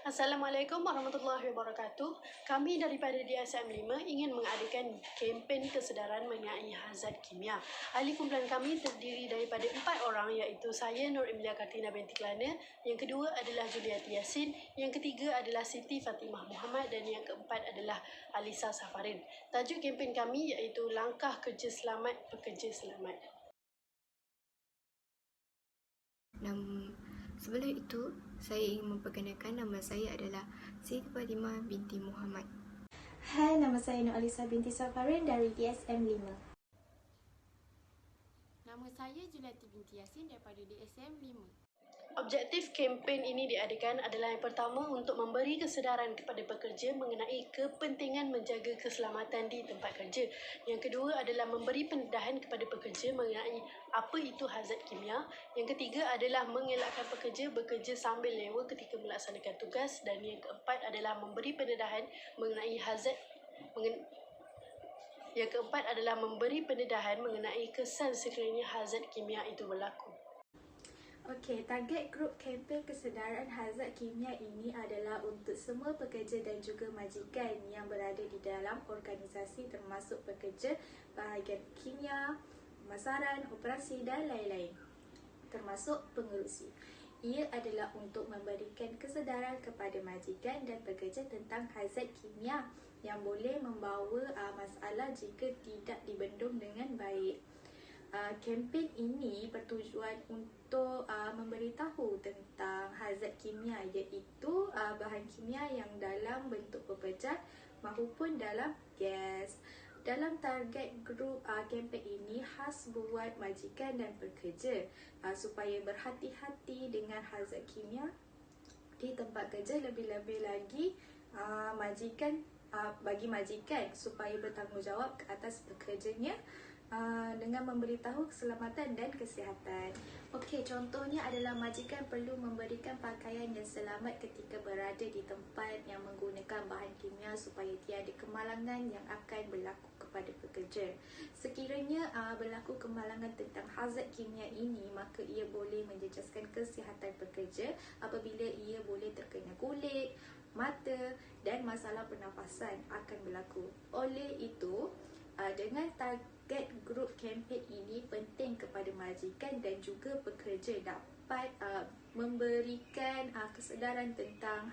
Assalamualaikum warahmatullahi wabarakatuh. Kami daripada DSM 5 ingin mengadakan kempen kesedaran mengenai hazard kimia. Ahli kumpulan kami terdiri daripada 4 orang iaitu saya Nur Emilia Kartina binti Kelana, yang kedua adalah Juliati Yassin, yang ketiga adalah Siti Fatimah Muhammad dan yang keempat adalah Alisa Safarin. Tajuk kempen kami iaitu Langkah Kerja Selamat Pekerja Selamat. Sebelum itu, saya ingin memperkenalkan nama saya adalah Siti Fatimah binti Muhammad. Hai, nama saya Nur Alisa binti Safarin dari DSM 5. Nama saya Juliati binti Yassin daripada DSM 5. Objektif kempen ini diadakan adalah yang pertama untuk memberi kesedaran kepada pekerja mengenai kepentingan menjaga keselamatan di tempat kerja. Yang kedua adalah memberi pendedahan kepada pekerja mengenai apa itu hazard kimia. Yang ketiga adalah mengelakkan pekerja bekerja sambil lewa ketika melaksanakan tugas. Dan yang keempat adalah memberi pendedahan mengenai Yang keempat adalah memberi pendedahan mengenai kesan sekiranya hazard kimia itu berlaku. Okey, target grup kempen kesedaran hazard kimia ini adalah untuk semua pekerja dan juga majikan yang berada di dalam organisasi termasuk pekerja bahagian kimia, pemasaran, operasi dan lain-lain, termasuk pengerusi. Ia adalah untuk memberikan kesedaran kepada majikan dan pekerja tentang hazard kimia yang boleh membawa masalah jika tidak dibendung dengan baik. Kempen ini bertujuan untuk memberitahu tentang hazard kimia, iaitu bahan kimia yang dalam bentuk pepejat maupun dalam gas. Dalam target grup kempen ini khas buat majikan dan pekerja supaya berhati-hati dengan hazard kimia di tempat kerja, lebih-lebih lagi bagi majikan supaya bertanggungjawab ke atas pekerjanya dengan memberitahu keselamatan dan kesihatan. Okey, contohnya adalah majikan perlu memberikan pakaian yang selamat ketika berada di tempat yang menggunakan bahan kimia supaya tiada kemalangan yang akan berlaku kepada pekerja. Sekiranya berlaku kemalangan tentang hazard kimia ini, maka ia boleh menjejaskan kesihatan pekerja apabila ia boleh terkena kulit, mata dan masalah pernafasan akan berlaku. Oleh itu, dengan target grup kempen ini penting kepada majikan dan juga pekerja dapat memberikan kesedaran tentang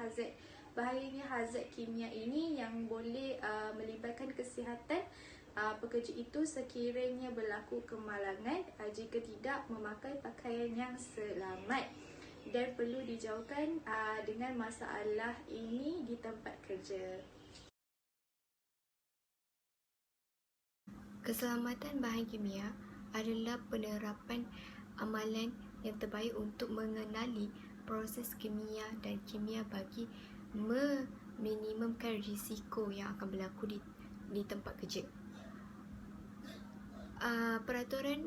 bahayanya hazard kimia ini yang boleh melibatkan kesihatan pekerja itu sekiranya berlaku kemalangan jika tidak memakai pakaian yang selamat, dan perlu dijauhkan dengan masalah ini di tempat kerja. Keselamatan bahan kimia adalah penerapan amalan yang terbaik untuk mengenali proses kimia dan kimia bagi meminimumkan risiko yang akan berlaku di tempat kerja. Peraturan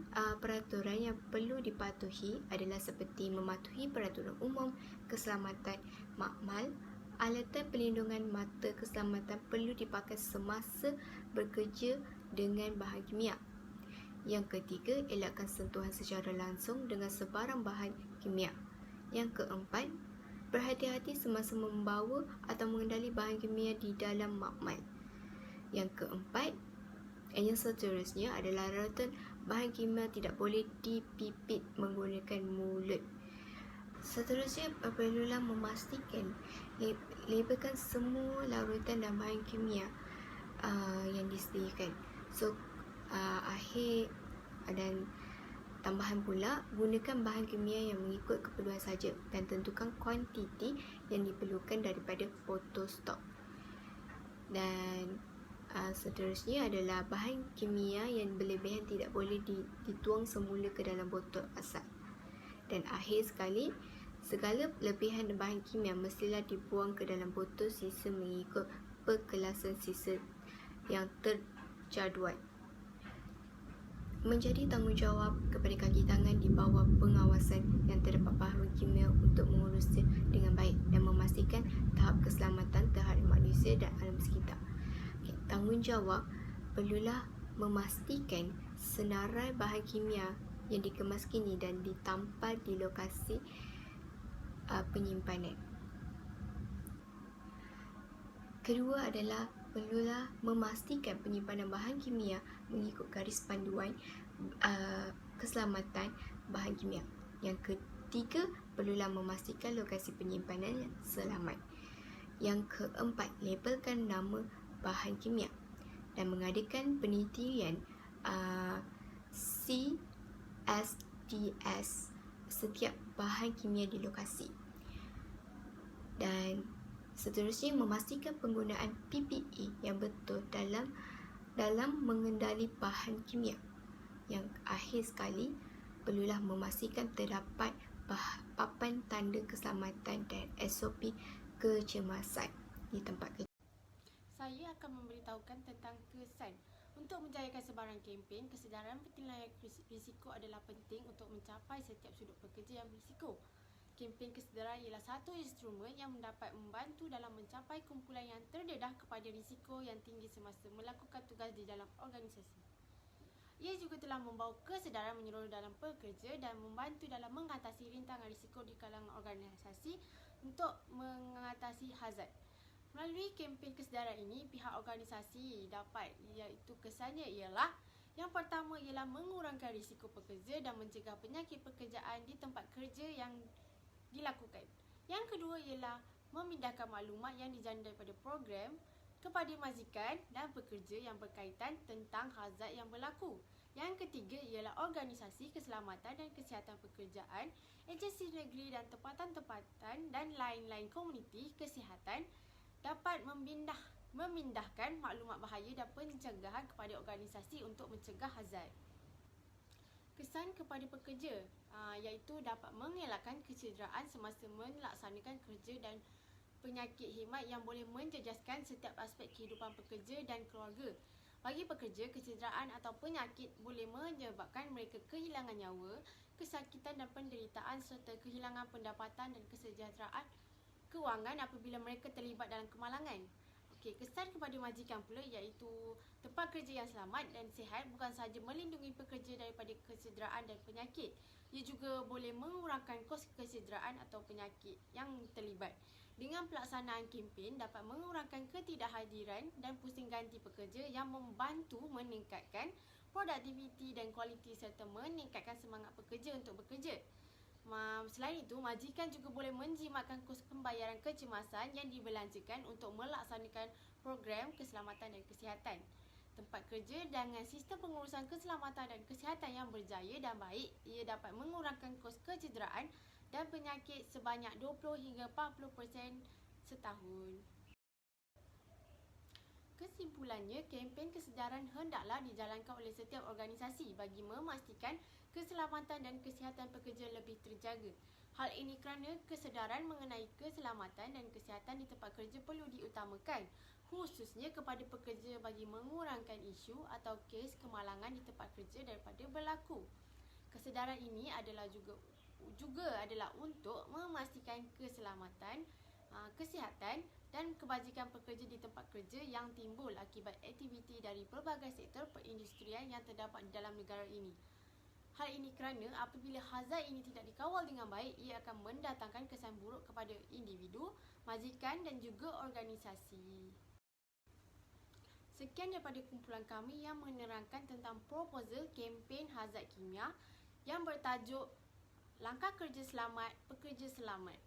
yang perlu dipatuhi adalah seperti mematuhi peraturan umum keselamatan makmal. Alatan pelindungan mata keselamatan perlu dipakai semasa bekerja dengan bahan kimia. Yang ketiga, elakkan sentuhan secara langsung dengan sebarang bahan kimia. Yang keempat, berhati-hati semasa membawa atau mengendali bahan kimia di dalam makmal. Yang keempat, yang seterusnya adalah rautan bahan kimia tidak boleh dipipit menggunakan mulut. Seterusnya, perlulah memastikan labelkan semua larutan dan bahan kimia yang disediakan. Akhir dan tambahan pula, gunakan bahan kimia yang mengikut keperluan saja dan tentukan kuantiti yang diperlukan daripada botol stok. Dan seterusnya adalah bahan kimia yang berlebihan tidak boleh dituang semula ke dalam botol asal. Dan akhir sekali, segala lebihan bahan kimia mestilah dibuang ke dalam botol sisa mengikut perkelasan sisa yang terjadual. Menjadi tanggungjawab kepada kaki tangan di bawah pengawasan yang terdapat bahan kimia untuk mengurusnya dengan baik dan memastikan tahap keselamatan terhadap manusia dan alam sekitar. Tanggungjawab perlulah memastikan senarai bahan kimia yang dikemas kini dan ditampal di lokasi penyimpanan. Kedua adalah perlulah memastikan penyimpanan bahan kimia mengikut garis panduan keselamatan bahan kimia. Yang ketiga, perlulah memastikan lokasi penyimpanan yang selamat. Yang keempat, labelkan nama bahan kimia dan mengadakan penelitian CSDS setiap bahan kimia di lokasi. Dan seterusnya, memastikan penggunaan PPE yang betul dalam mengendali bahan kimia. Yang akhir sekali, perlulah memastikan terdapat papan tanda keselamatan dan SOP kecemasan di tempat kerja. Saya akan memberitahukan tentang kesan. Untuk menjayakan sebarang kempen, kesedaran penilaian risiko adalah penting untuk mencapai setiap sudut pekerja yang berisiko. Kempen kesedaran ialah satu instrumen yang dapat membantu dalam mencapai kumpulan yang terdedah kepada risiko yang tinggi semasa melakukan tugas di dalam organisasi. Ia juga telah membawa kesedaran menyeluruh dalam pekerja dan membantu dalam mengatasi rintangan risiko di kalangan organisasi untuk mengatasi hazard. Melalui kempen kesedaran ini, pihak organisasi dapat, iaitu kesannya ialah yang pertama ialah mengurangkan risiko pekerja dan mencegah penyakit pekerjaan di tempat kerja yang dilakukan. Yang kedua ialah memindahkan maklumat yang dijana daripada program kepada majikan dan pekerja yang berkaitan tentang hazard yang berlaku. Yang ketiga ialah organisasi keselamatan dan kesihatan pekerjaan, agensi negeri dan tempatan-tempatan dan lain-lain komuniti kesihatan dapat memindahkan maklumat bahaya dan pencegahan kepada organisasi untuk mencegah hazard. Kesan kepada pekerja iaitu dapat mengelakkan kecederaan semasa melaksanakan kerja dan penyakit hemat yang boleh menjejaskan setiap aspek kehidupan pekerja dan keluarga. Bagi pekerja, kecederaan atau penyakit boleh menyebabkan mereka kehilangan nyawa, kesakitan dan penderitaan serta kehilangan pendapatan dan kesejahteraan kewangan apabila mereka terlibat dalam kemalangan. Kesan kepada majikan pula iaitu tempat kerja yang selamat dan sihat bukan sahaja melindungi pekerja daripada kecederaan dan penyakit, ia juga boleh mengurangkan kos kecederaan atau penyakit yang terlibat. Dengan pelaksanaan kempen dapat mengurangkan ketidakhadiran dan pusing ganti pekerja yang membantu meningkatkan produktiviti dan kualiti serta meningkatkan semangat pekerja untuk bekerja. Selain itu, majikan juga boleh menjimatkan kos pembayaran kecemasan yang dibelanjakan untuk melaksanakan program keselamatan dan kesihatan. Tempat kerja dengan sistem pengurusan keselamatan dan kesihatan yang berjaya dan baik, ia dapat mengurangkan kos kecederaan dan penyakit sebanyak 20 hingga 40% setahun. Kesimpulannya, kempen kesedaran hendaklah dijalankan oleh setiap organisasi bagi memastikan keselamatan dan kesihatan pekerja lebih terjaga. Hal ini kerana kesedaran mengenai keselamatan dan kesihatan di tempat kerja perlu diutamakan, khususnya kepada pekerja bagi mengurangkan isu atau kes kemalangan di tempat kerja daripada berlaku. Kesedaran ini adalah juga adalah untuk memastikan keselamatan, kesihatan dan kebajikan pekerja di tempat kerja yang timbul akibat aktiviti dari pelbagai sektor perindustrian yang terdapat di dalam negara ini. Hal ini kerana apabila hazard ini tidak dikawal dengan baik, ia akan mendatangkan kesan buruk kepada individu, majikan dan juga organisasi. Sekian daripada kumpulan kami yang menerangkan tentang proposal kempen hazard kimia yang bertajuk Langkah Kerja Selamat, Pekerja Selamat.